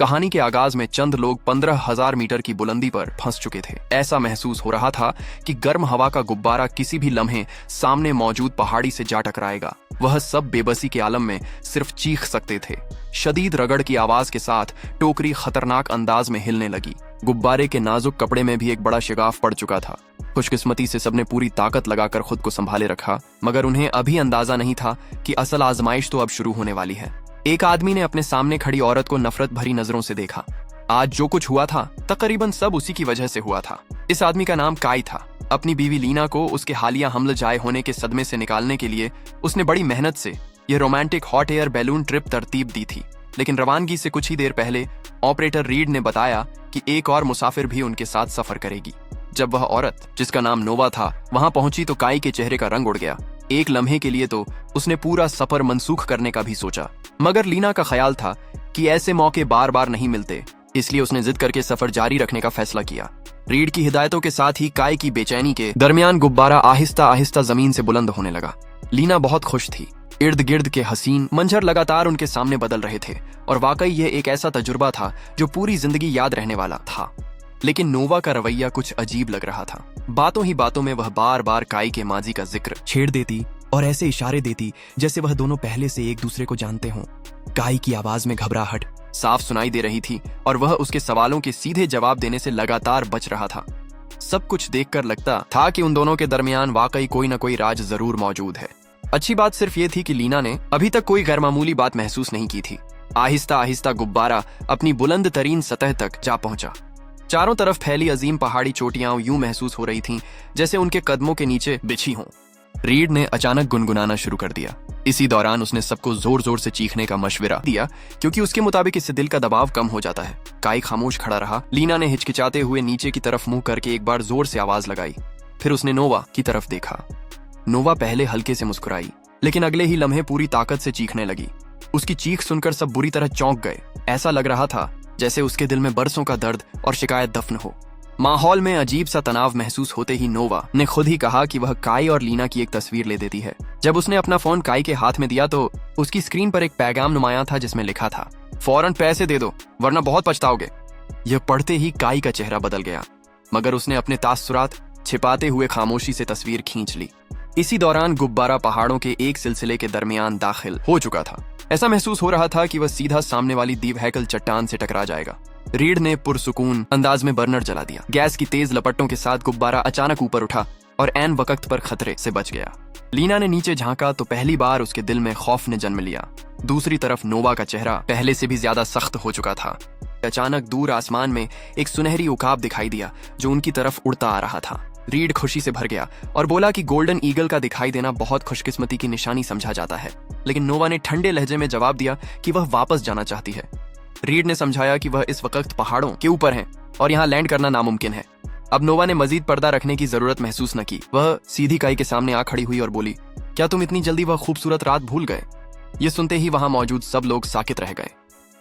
कहानी के आगाज में चंद लोग 15,000 मीटर की बुलंदी पर फंस चुके थे। ऐसा महसूस हो रहा था कि गर्म हवा का गुब्बारा किसी भी लम्हे सामने मौजूद पहाड़ी से जा टकराएगा। वह सब बेबसी के आलम में सिर्फ चीख सकते थे। शदीद रगड़ की आवाज के साथ टोकरी खतरनाक अंदाज में हिलने लगी। गुब्बारे के नाजुक कपड़े में भी एक बड़ा शिगाफ पड़ चुका था। खुशकिस्मती से सबने पूरी ताकत लगाकर खुद को संभाले रखा, मगर उन्हें अभी अंदाजा नहीं था कि असल आजमाइश तो अब शुरू होने वाली है। एक आदमी ने अपने सामने खड़ी औरत को नफरत भरी नजरों से देखा। आज जो कुछ हुआ था तकरीबन सब उसी की वजह से हुआ था। इस आदमी का नाम काई था। अपनी बीवी लीना को उसके हालिया हमल जाए होने के सदमे से निकालने के लिए उसने बड़ी मेहनत से यह romantic hot air balloon trip तरतीब दी थी, लेकिन रवानगी से कुछ ही देर पहले ऑपरेटर रीड ने बताया कि एक और मुसाफिर भी उनके साथ सफर करेगी। जब वह औरत, जिसका नाम नोवा था, वहां पहुंची तो काई के चेहरे का रंग उड़ गया। एक लम्हे के लिए तो उसने पूरा सफर मनसूख करने का भी सोचा, मगर लीना का ख्याल था कि ऐसे मौके बार बार नहीं मिलते, इसलिए उसने जिद करके सफर जारी रखने का फैसला किया। रीड की हिदायतों के साथ ही काई की बेचैनी के दरमियान गुब्बारा आहिस्ता आहिस्ता जमीन से बुलंद होने लगा। लीना बहुत खुश थी। इर्द गिर्द के हसीन मंजर लगातार उनके सामने बदल रहे थे और वाकई यह एक ऐसा तजुर्बा था जो पूरी जिंदगी याद रहने वाला था। लेकिन नोवा का रवैया कुछ अजीब लग रहा था। बातों ही बातों में वह बार बार काई के माजी का जिक्र छेड़ देती और ऐसे इशारे देती जैसे वह दोनों पहले से एक दूसरे को जानते हों। काई की आवाज में घबराहट साफ सुनाई दे रही थी और वह उसके सवालों के सीधे जवाब देने से लगातार बच रहा था। सब कुछ देखकर लगता था कि उन दोनों के दरमियान वाकई कोई न कोई राज जरूर मौजूद है। अच्छी बात सिर्फ ये थी कि लीना ने अभी तक कोई गैरमामूली बात महसूस नहीं की थी। आहिस्ता आहिस्ता गुब्बारा अपनी बुलंद तरीन सतह तक जा पहुंचा। चारों तरफ फैली अजीम पहाड़ी चोटियां यूं महसूस हो रही थीं जैसे उनके कदमों के नीचे बिछी हों। रीड ने अचानक गुनगुनाना शुरू कर दिया। इसी दौरान उसने सबको जोर जोर से चीखने का मशवरा दिया, क्योंकि उसके मुताबिक इससे दिल का दबाव कम हो जाता है। काई खामोश खड़ा रहा। लीना ने हिचकिचाते हुए नीचे की तरफ मुंह करके एक बार जोर से आवाज लगाई। फिर उसने नोवा की तरफ देखा। नोवा पहले हल्के से मुस्कुराई, लेकिन अगले ही लम्हे पूरी ताकत से चीखने लगी। उसकी चीख सुनकर सब बुरी तरह चौंक गए। ऐसा लग रहा था जैसे उसके दिल में बरसों का दर्द और शिकायत दफन हो। माहौल में अजीब सा तनाव महसूस होते ही नोवा ने खुद ही कहा कि वह काई और लीना की एक तस्वीर ले देती है। जब उसने अपना फोन काई के हाथ में दिया तो उसकी स्क्रीन पर एक पैगाम नुमाया था जिसमें लिखा था, फौरन पैसे दे दो वरना बहुत पछताओगे। यह पढ़ते ही काई का चेहरा बदल गया, मगर उसने अपने तासुरात छिपाते हुए खामोशी से तस्वीर खींच ली। इसी दौरान गुब्बारा पहाड़ों के एक सिलसिले के दरमियान दाखिल हो चुका था। ऐसा महसूस हो रहा था कि वह सीधा सामने वाली दीवहैकल चट्टान से टकरा जाएगा। रीड ने पुरसुकून अंदाज में बर्नर जला दिया। गैस की तेज लपटों के साथ गुब्बारा अचानक ऊपर उठा और ऐन वक्त पर खतरे से बच गया। लीना ने नीचे झांका तो पहली बार उसके दिल में खौफ ने जन्म लिया। दूसरी तरफ नोवा का चेहरा पहले से भी ज्यादा सख्त हो चुका था। अचानक दूर आसमान में एक सुनहरी उकाब दिखाई दिया जो उनकी तरफ उड़ता आ रहा था। रीड खुशी से भर गया और बोला कि गोल्डन ईगल का दिखाई देना बहुत खुशकिस्मती की निशानी समझा जाता है, लेकिन नोवा ने ठंडे लहजे में जवाब दिया कि वह वापस जाना चाहती है। रीड ने समझाया कि वह इस वक्त पहाड़ों के ऊपर हैं और यहाँ लैंड करना नामुमकिन है। अब नोवा ने मजीद पर्दा रखने की जरूरत महसूस न की। वह सीधी काई के सामने आ खड़ी हुई और बोली, क्या तुम इतनी जल्दी वह खूबसूरत रात भूल गए? ये सुनते ही वहां मौजूद सब लोग साकित रह गए।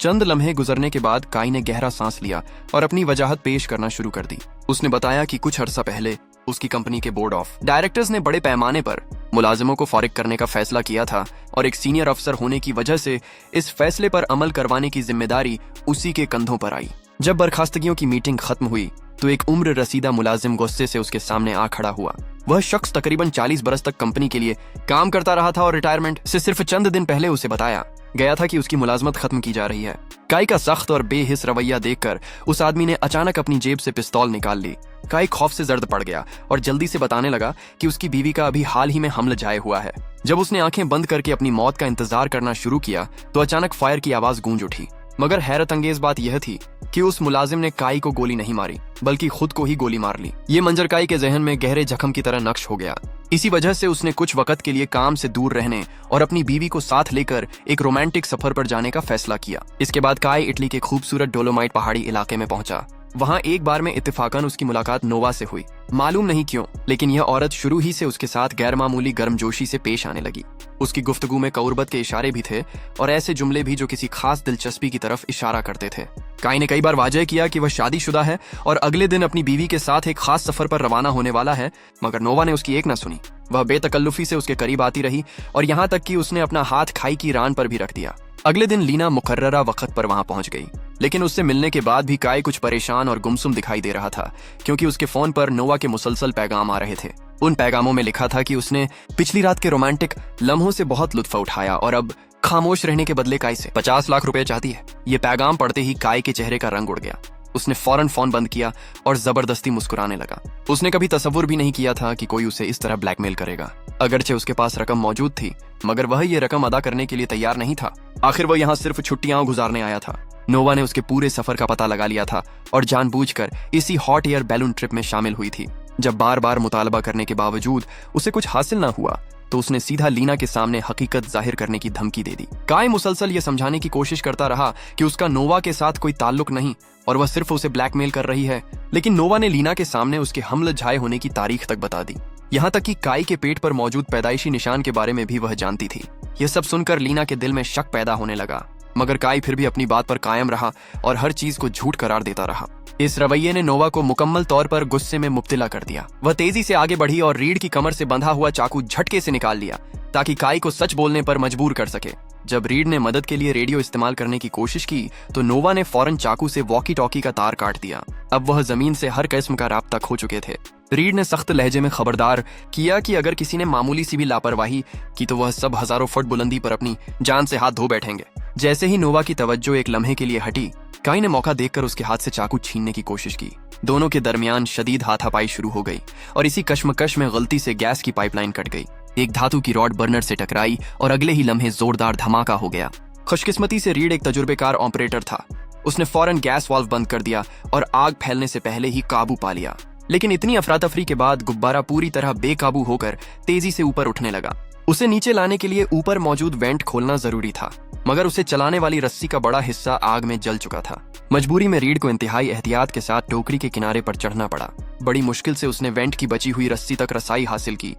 चंद लम्हे गुजरने के बाद काई ने गहरा सांस लिया और अपनी वजाहत पेश करना शुरू कर दी। उसने बताया कि कुछ अरसा पहले उसकी कंपनी के बोर्ड ऑफ डायरेक्टर्स ने बड़े पैमाने पर मुलाजिमों को फारिग करने का फैसला किया था और एक सीनियर अफसर होने की वजह से इस फैसले पर अमल करवाने की जिम्मेदारी उसी के कंधों पर आई। जब बर्खास्तगियों की मीटिंग खत्म हुई तो एक उम्र रसीदा मुलाजिम गुस्से से उसके सामने आ खड़ा हुआ। वह शख्स तकरीबन 40 बरस तक कंपनी के लिए काम करता रहा था और रिटायरमेंट से सिर्फ चंद दिन पहले उसे बताया गया था कि उसकी मुलाजमत खत्म की जा रही है। काई का सख्त और बेहिस रवैया देखकर उस आदमी ने अचानक अपनी जेब से पिस्तौल निकाल ली। काई खौफ से जर्द पड़ गया और जल्दी से बताने लगा कि उसकी बीवी का अभी हाल ही में हमला जाए हुआ है। जब उसने आंखें बंद करके अपनी मौत का इंतजार करना शुरू किया तो अचानक फायर की आवाज गूंज उठी। मगर हैरत अंगेज बात यह थी कि उस मुलाजिम ने काई को गोली नहीं मारी, बल्कि खुद को ही गोली मार ली। ये मंजर काई के जहन में गहरे जख्म की तरह नक्श हो गया। इसी वजह से उसने कुछ वक्त के लिए काम से दूर रहने और अपनी बीवी को साथ लेकर एक रोमांटिक सफर पर जाने का फैसला किया। इसके बाद काई इटली के खूबसूरत डोलोमाइट पहाड़ी इलाके में पहुंचा। वहां एक बार में इत्तेफाकन उसकी मुलाकात नोवा से हुई। मालूम नहीं क्यों, लेकिन यह औरत शुरू ही से उसके साथ गैरमामूली गर्मजोशी से पेश आने लगी। उसकी गुफ्तगू में कउरबत के इशारे भी थे और ऐसे जुमले भी जो किसी खास दिलचस्पी की तरफ इशारा करते थे। काई ने कई बार वाजह किया कि वह शादीशुदा है और अगले दिन अपनी बीवी के साथ एक खास सफर पर रवाना होने वाला है, मगर नोवा ने उसकी एक न सुनी। वह बेतकल्लुफी से उसके करीब आती रही और यहाँ तक कि उसने अपना हाथ खाई की रान पर भी रख दिया। अगले दिन लीना मुकर्ररा वक्त पर वहां पहुंच गई। लेकिन उससे मिलने के बाद भी काई कुछ परेशान और गुमसुम दिखाई दे रहा था, क्योंकि उसके फोन पर नोवा के मुसलसल पैगाम आ रहे थे। उन पैगामों में लिखा था कि उसने पिछली रात के रोमांटिक लम्हों से बहुत लुत्फ उठाया और अब खामोश रहने के बदले काई से 50 लाख रुपए चाहती है। ये पैगाम पढ़ते ही काई के चेहरे का रंग उड़ गया। उसने फौरन फोन बंद किया और जबरदस्ती मुस्कुराने लगा। उसने कभी तसव्वुर भी नहीं किया था कि कोई उसे इस तरह ब्लैकमेल करेगा। अगरचे उसके पास रकम मौजूद थी, मगर वह ये रकम अदा करने के लिए तैयार नहीं था। आखिर वह यहाँ सिर्फ छुट्टियां गुजारने आया था। नोवा ने उसके पूरे सफर का पता लगा लिया था और जानबूझकर इसी हॉट एयर बैलून ट्रिप में शामिल हुई थी। जब बार बार मुतालबा करने के बावजूद उसे कुछ हासिल न हुआ तो उसने सीधा लीना के सामने हकीकत जाहिर करने की धमकी दे दी। काय मुसलसल ये समझाने की कोशिश करता रहा कि उसका नोवा के साथ कोई ताल्लुक नहीं और वह सिर्फ उसे ब्लैकमेल कर रही है, लेकिन नोवा ने लीना के सामने उसके हमलझाए होने की तारीख तक बता दी। यहाँ तक कि काई के पेट पर मौजूद पैदाइशी निशान के बारे में भी वह जानती थी। यह सब सुनकर लीना के दिल में शक पैदा होने लगा, मगर काई फिर भी अपनी बात पर कायम रहा और हर चीज को झूठ करार देता रहा। इस रवैये ने नोवा को मुकम्मल तौर पर गुस्से में मुब्तिला कर दिया। वह तेजी से आगे बढ़ी और रीढ़ की कमर से बंधा हुआ चाकू झटके से निकाल लिया ताकि काई को सच बोलने पर मजबूर कर सके। जब रीड ने मदद के लिए रेडियो इस्तेमाल करने की कोशिश की तो नोवा ने फौरन चाकू से वॉकी टॉकी का तार काट दिया। अब वह जमीन से हर किस्म का राब्ता खो चुके थे। रीड ने सख्त लहजे में खबरदार किया कि अगर किसी ने मामूली सी भी लापरवाही की तो वह सब हजारों फुट बुलंदी पर अपनी जान से हाथ धो बैठेंगे। जैसे ही नोवा की तवज्जो एक लम्हे के लिए हटी, काई ने मौका देखकर उसके हाथ से चाकू छीनने की कोशिश की। दोनों के दरमियान शदीद हाथापाई शुरू हो गई और इसी कश्मकश में गलती से गैस की पाइपलाइन कट गई। एक धातु की रॉड बर्नर से टकराई और अगले ही लम्हे जोरदार धमाका हो गया। खुशकिस्मती से रीड एक तजुर्बेकार ऑपरेटर था। उसने फौरन गैस वाल्व बंद कर दिया और आग फैलने से पहले ही काबू पा लिया। लेकिन इतनी अफरा तफरी के बाद गुब्बारा पूरी तरह बेकाबू होकर तेजी से ऊपर उठने लगा। उसे नीचे लाने के लिए ऊपर मौजूद वेंट खोलना जरूरी था, मगर उसे चलाने वाली रस्सी का बड़ा हिस्सा आग में जल चुका था। मजबूरी में रीड को इंतहाई एहतियात के साथ टोकरी के किनारे पर चढ़ना पड़ा। बड़ी मुश्किल से उसने वेंट की बची हुई रस्सी तक रसाई हासिल की।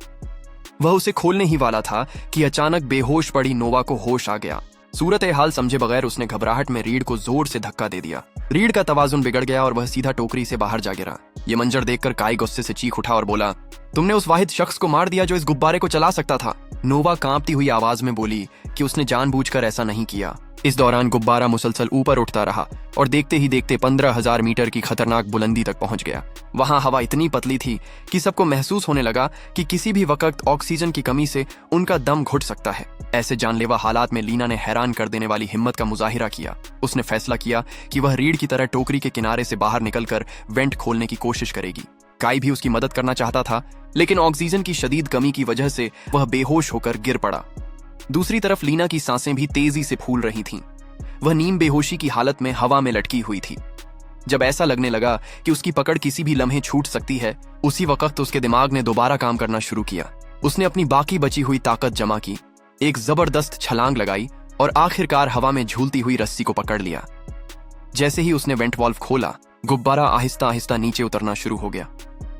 वह उसे खोलने ही वाला था कि अचानक बेहोश पड़ी नोवा को होश आ गया। सूरत हाल समझे बगैर उसने घबराहट में रीड को जोर से धक्का दे दिया। रीड का तवाजुन बिगड़ गया और वह सीधा टोकरी से बाहर जा गिरा। ये मंजर देखकर काई गुस्से से चीख उठा और बोला, तुमने उस वाहिद शख्स को मार दिया जो इस गुब्बारे को चला सकता था। नोवा कांपती हुई आवाज में बोली कि उसने जानबूझकर ऐसा नहीं किया। इस दौरान गुब्बारा मुसलसल ऊपर उठता रहा और देखते ही देखते 15,000 मीटर की खतरनाक बुलंदी तक पहुंच गया। वहां हवा इतनी पतली थी कि सबको महसूस होने लगा कि किसी भी वक्त ऑक्सीजन की कमी से उनका दम घुट सकता है। ऐसे जानलेवा हालात में लीना ने हैरान कर देने वाली हिम्मत का मुजाहिरा किया। उसने फैसला किया कि वह रीढ़ की तरह टोकरी के किनारे से बाहर निकलकर वेंट खोलने की कोशिश करेगी। काई भी उसकी मदद करना चाहता था, लेकिन ऑक्सीजन की शदीद कमी की वजह से वह बेहोश होकर गिर पड़ा। दूसरी तरफ लीना की सांसें भी तेजी से फूल रही थीं। वह नीम बेहोशी की हालत में हवा में लटकी हुई थी। जब ऐसा लगने लगा कि उसकी पकड़ किसी भी लम्हे छूट सकती है, उसी वक्त उसके दिमाग ने दोबारा काम करना शुरू किया। उसने अपनी बाकी बची हुई ताकत जमा की, एक जबरदस्त छलांग लगाई और आखिरकार हवा में झूलती हुई रस्सी को पकड़ लिया। जैसे ही उसने वेंट वाल्व खोला, गुब्बारा आहिस्ता आहिस्ता नीचे उतरना शुरू हो गया।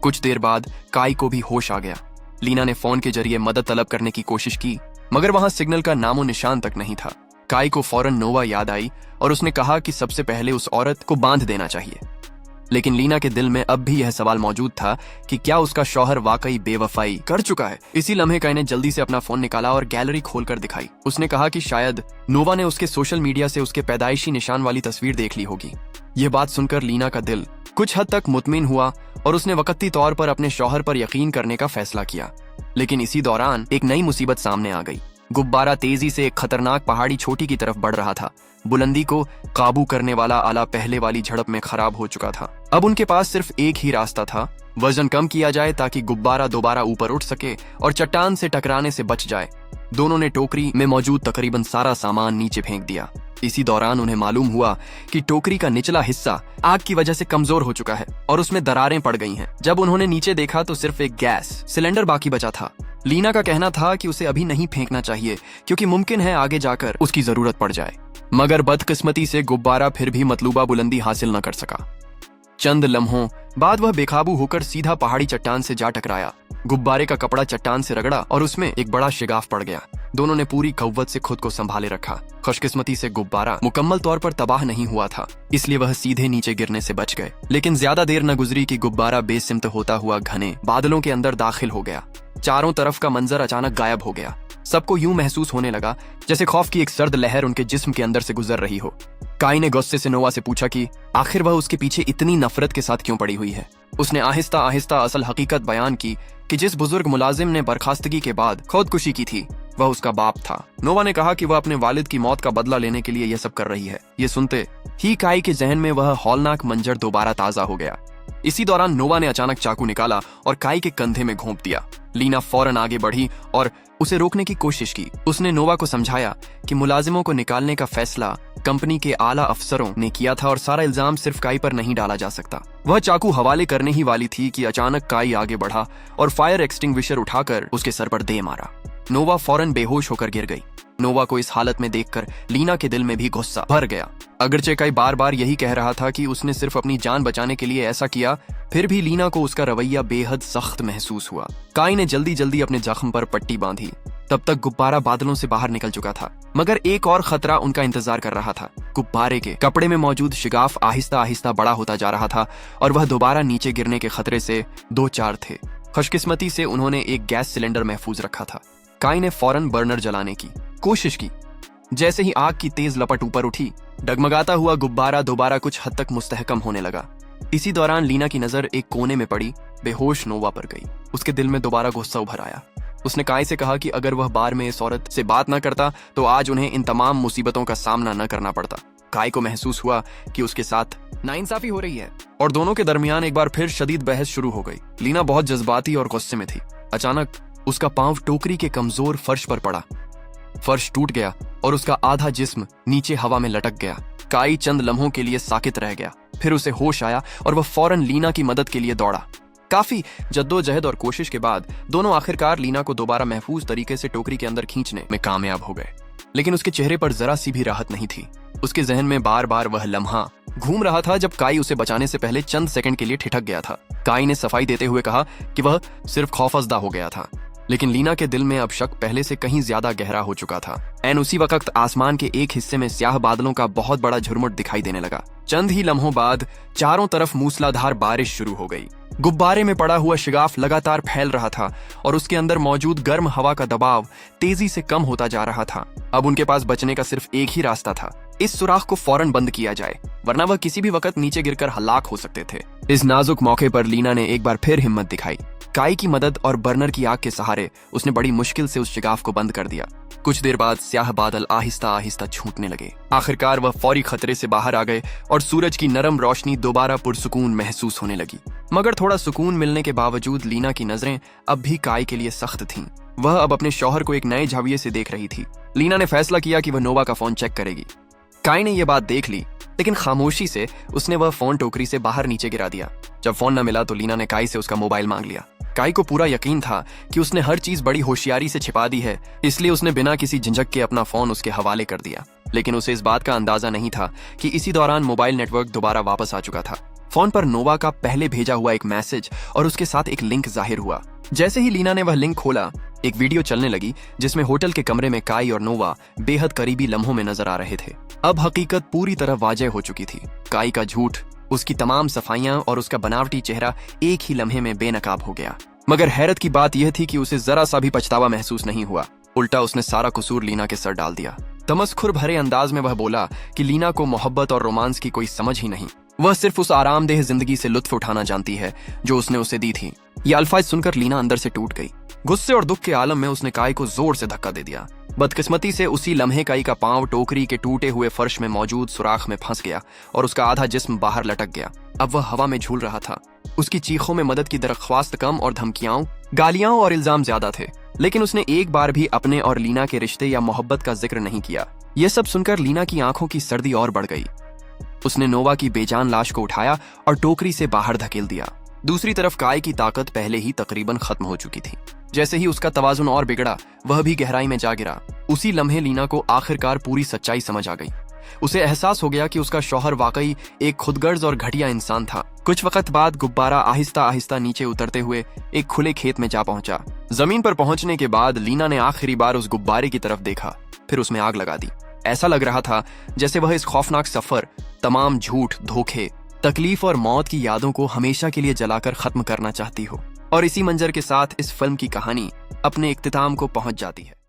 कुछ देर बाद काई को भी होश आ गया। लीना ने फोन के जरिए मदद तलब करने की कोशिश की, मगर वहां सिग्नल का नामो निशान तक नहीं था। काई को फौरन नोवा याद आई और उसने कहा कि सबसे पहले उस औरत को बांध देना चाहिए। लेकिन लीना के दिल में अब भी यह सवाल मौजूद था कि क्या उसका शौहर वाकई बेवफाई कर चुका है। इसी लम्हे काई ने जल्दी से अपना फोन निकाला और गैलरी खोलकर दिखाई। उसने कहा कि शायद नोवा ने उसके सोशल मीडिया से उसके पैदाइशी निशान वाली तस्वीर देख ली होगी। यह बात सुनकर लीना का दिल कुछ हद तक मुतमिन हुआ और उसने वक्ती तौर पर अपने शौहर पर यकीन करने का फैसला किया। लेकिन इसी दौरान एक नई मुसीबत सामने आ गई। गुब्बारा तेजी से एक खतरनाक पहाड़ी चोटी की तरफ बढ़ रहा था। बुलंदी को काबू करने वाला आला पहले वाली झड़प में खराब हो चुका था। अब उनके पास सिर्फ एक ही रास्ता था, वजन कम किया जाए ताकि गुब्बारा दोबारा ऊपर उठ सके और चट्टान से टकराने से बच जाए। दोनों ने टोकरी में मौजूद तकरीबन सारा सामान नीचे फेंक दिया। इसी दौरान उन्हें मालूम हुआ कि टोकरी का निचला हिस्सा आग की वजह से कमजोर हो चुका है और उसमें दरारें पड़ गई हैं। जब उन्होंने नीचे देखा तो सिर्फ एक गैस सिलेंडर बाकी बचा था। लीना का कहना था कि उसे अभी नहीं फेंकना चाहिए क्योंकि मुमकिन है आगे जाकर उसकी जरूरत पड़ जाए, मगर बदकिस्मती से गुब्बारा फिर भी मतलूबा बुलंदी हासिल न कर सका। चंद लम्हों बाद वह बेकाबू होकर सीधा पहाड़ी चट्टान से जा टकराया। गुब्बारे का कपड़ा चट्टान से रगड़ा और उसमें एक बड़ा शिगाफ पड़ गया। दोनों ने पूरी कव्वत से खुद को संभाले रखा। खुशकिस्मती से गुब्बारा मुकम्मल तौर पर तबाह नहीं हुआ था, इसलिए वह सीधे नीचे गिरने से बच गए। लेकिन ज्यादा देर न गुजरी कि गुब्बारा बेसिमत होता हुआ घने बादलों के अंदर दाखिल हो गया। चारों तरफ का मंजर अचानक गायब हो गया। सबको यूं महसूस होने लगा जैसे खौफ की एक सर्द लहर उनके जिस्म के अंदर से गुजर रही हो। काई ने गुस्से से नोवा से पूछा कि आखिर वह उसके पीछे इतनी नफरत के साथ क्यों पड़ी हुई है। उसने आहिस्ता आहिस्ता असल हकीकत बयान की कि जिस बुजुर्ग मुलाजिम ने बर्खास्तगी के बाद खुदकुशी की थी वह उसका बाप था। नोवा ने कहा कि वह अपने वालिद की मौत का बदला लेने के लिए यह सब कर रही है। ये सुनते ही काई के जहन में वह हौलनाक मंजर दोबारा ताजा हो गया। इसी दौरान नोवा ने अचानक चाकू निकाला और काई के कंधे में घोंप दिया। लीना फौरन आगे बढ़ी और उसे रोकने की कोशिश की। उसने नोवा को समझाया कि मुलाजिमों को निकालने का फैसला कंपनी के आला अफसरों ने किया था और सारा इल्जाम सिर्फ काई पर नहीं डाला जा सकता। वह चाकू हवाले करने ही वाली थी कि अचानक काई आगे बढ़ा और फायर एक्सटिंग्विशर उठाकर उसके सर पर दे मारा। नोवा फौरन बेहोश होकर गिर गई। नोवा को इस हालत में देखकर लीना के दिल में भी गुस्सा भर गया। अगरचे काई बार बार यही कह रहा था कि उसने सिर्फ अपनी जान बचाने के लिए ऐसा किया, फिर भी लीना को उसका रवैया बेहद सख्त महसूस हुआ। काई ने जल्दी जल्दी अपने जख्म पर पट्टी बांधी। तब तक गुब्बारा बादलों से बाहर निकल चुका था, मगर एक और खतरा उनका इंतजार कर रहा था। गुब्बारे के कपड़े में मौजूद शिगाफ आहिस्ता आहिस्ता बड़ा होता जा रहा था और वह दोबारा नीचे गिरने के खतरे से दो चार थे। खुशकिस्मती से उन्होंने एक गैस सिलेंडर महफूज रखा था। काई ने फौरन बर्नर जलाने की कोशिश की। जैसे ही आग की तेज लपट ऊपर उठी, डगमगाता हुआ गुब्बारा दोबारा कुछ हद तक मुस्तहकम होने लगा। इसी दौरान लीना की नजर एक कोने में पड़ी बेहोश नोवा पर गई। उसके दिल में दोबारा गुस्सा उभर आया। उसने काई से कहा कि अगर वह बार में इस औरत से बात न करता तो आज उन्हें इन तमाम मुसीबतों का सामना न करना पड़ता। काई को महसूस हुआ कि उसके साथ नाइंसाफी हो रही है और दोनों के दरमियान एक बार फिर शदीद बहस शुरू हो गई। लीना बहुत जज्बाती और गुस्से में थी। अचानक उसका पांव टोकरी के कमजोर फर्श पर पड़ा। फर्श टूट गया और उसका आधा जिस्म नीचे हवा में लटक गया। काई चंद लम्हों के लिए साकित रह गया, फिर उसे होश आया और वह फौरन लीना की मदद के लिए दौड़ा। काफी जद्दोजहद और कोशिश के बाद दोनों आखिरकार लीना को दोबारा महफूज तरीके से टोकरी के अंदर खींचने में कामयाब हो गए। लेकिन उसके चेहरे पर जरा सी भी राहत नहीं थी। उसके जहन में बार बार वह लम्हा घूम रहा था जब काई उसे बचाने से पहले चंद सेकंड के लिए ठिठक गया था। काई ने सफाई देते हुए कहा कि वह सिर्फ खौफजदा हो गया था, लेकिन लीना के दिल में अब शक पहले से कहीं ज्यादा गहरा हो चुका था। एन उसी वक्त आसमान के एक हिस्से में स्याह बादलों का बहुत बड़ा झुरमुट दिखाई देने लगा। चंद ही लम्हों बाद चारों तरफ मूसलाधार बारिश शुरू हो गई। गुब्बारे में पड़ा हुआ शिगाफ लगातार फैल रहा था और उसके अंदर मौजूद गर्म हवा का दबाव तेजी से कम होता जा रहा था। अब उनके पास बचने का सिर्फ एक ही रास्ता था, इस सुराख को फौरन बंद किया जाए, वरना वह किसी भी वक्त नीचे गिरकर हलाक हो सकते थे। इस नाजुक मौके पर लीना ने एक बार फिर हिम्मत दिखाई। काई की मदद और बर्नर की आग के सहारे उसने बड़ी मुश्किल से उस शिगाफ को बंद कर दिया। कुछ देर बाद स्याह बादल आहिस्ता आहिस्ता छूटने लगे। आखिरकार वह फौरी खतरे से बाहर आ गए और सूरज की नरम रोशनी दोबारा पुरसुकून महसूस होने लगी। मगर थोड़ा सुकून मिलने के बावजूद लीना की नजरें अब भी काई के लिए सख्त थीं। वह अब अपने शौहर को एक नए झाविये से देख रही थी। लीना ने फैसला किया कि वह नोवा का फोन चेक करेगी। काई ने यह बात देख ली, लेकिन खामोशी से उसने वह फोन टोकरी से बाहर नीचे गिरा दिया। जब फोन न मिला तो लीना ने काई से उसका मोबाइल मांग लिया। काई को पूरा यकीन था कि उसने हर चीज बड़ी होशियारी से छिपा दी है, इसलिए उसने बिना किसी झिझक के अपना फोन उसके हवाले कर दिया। लेकिन उसे इस बात का अंदाजा नहीं था कि इसी दौरान मोबाइल नेटवर्क दोबारा वापस आ चुका था। फोन पर नोवा का पहले भेजा हुआ एक मैसेज और उसके साथ एक लिंक जाहिर हुआ। जैसे ही लीना ने वह लिंक खोला, एक वीडियो चलने लगी जिसमें होटल के कमरे में काई और नोवा बेहद करीबी लम्हों में नजर आ रहे थे। अब हकीकत पूरी तरह वाज़ेह हो चुकी थी। काई का झूठ, उसकी तमाम सफाइयां और उसका बनावटी चेहरा एक ही लम्हे में बेनकाब हो गया। मगर हैरत की बात यह थी कि उसे जरा सा भी पछतावा महसूस नहीं हुआ। उल्टा उसने सारा कसूर लीना के सर डाल दिया। तमस्खुर भरे अंदाज में वह बोला कि लीना को मोहब्बत और रोमांस की कोई समझ ही नहीं। वह सिर्फ उस आरामदेह जिंदगी से लुत्फ उठाना जानती है जो उसने उसे दी थी। ये अल्फाज सुनकर लीना अंदर से टूट गई। गुस्से और दुख के आलम में उसने काई को जोर से धक्का दे दिया। बदकिस्मती से उसी लम्हे काई का पांव टोकरी के टूटे हुए फर्श में मौजूद सुराख में फंस गया और उसका आधा जिस्म बाहर लटक गया। अब वह हवा में झूल रहा था। उसकी चीखों में मदद की दरख्वास्त कम और धमकियां, गालियां और इल्जाम ज्यादा थे, लेकिन उसने एक बार भी अपने और लीना के रिश्ते या मोहब्बत का जिक्र नहीं किया। यह सब सुनकर लीना की आंखों की सर्दी और बढ़ गई। उसने नोवा की बेजान लाश को उठाया और टोकरी से बाहर धकेल दिया। दूसरी तरफ काई की ताकत पहले ही तकरीबन खत्म हो चुकी थी। जैसे ही उसका तवाजुन और बिगड़ा, वह भी गहराई में जा गिरा। उसी लम्हे लीना को आखिरकार पूरी सच्चाई समझ आ गई। उसे एहसास हो गया कि उसका शौहर वाकई एक खुदगर्ज और घटिया इंसान था। कुछ वक्त बाद गुब्बारा आहिस्ता आहिस्ता नीचे उतरते हुए एक खुले खेत में जा पहुंचा। जमीन पर पहुंचने के बाद लीना ने आखिरी बार उस गुब्बारे की तरफ देखा, फिर उसमें आग लगा दी। ऐसा लग रहा था जैसे वह इस खौफनाक सफर, तमाम झूठ, धोखे, तकलीफ और मौत की यादों को हमेशा के लिए जलाकर खत्म करना चाहती हो। और इसी मंजर के साथ इस फिल्म की कहानी अपने इख्तिताम को पहुंच जाती है।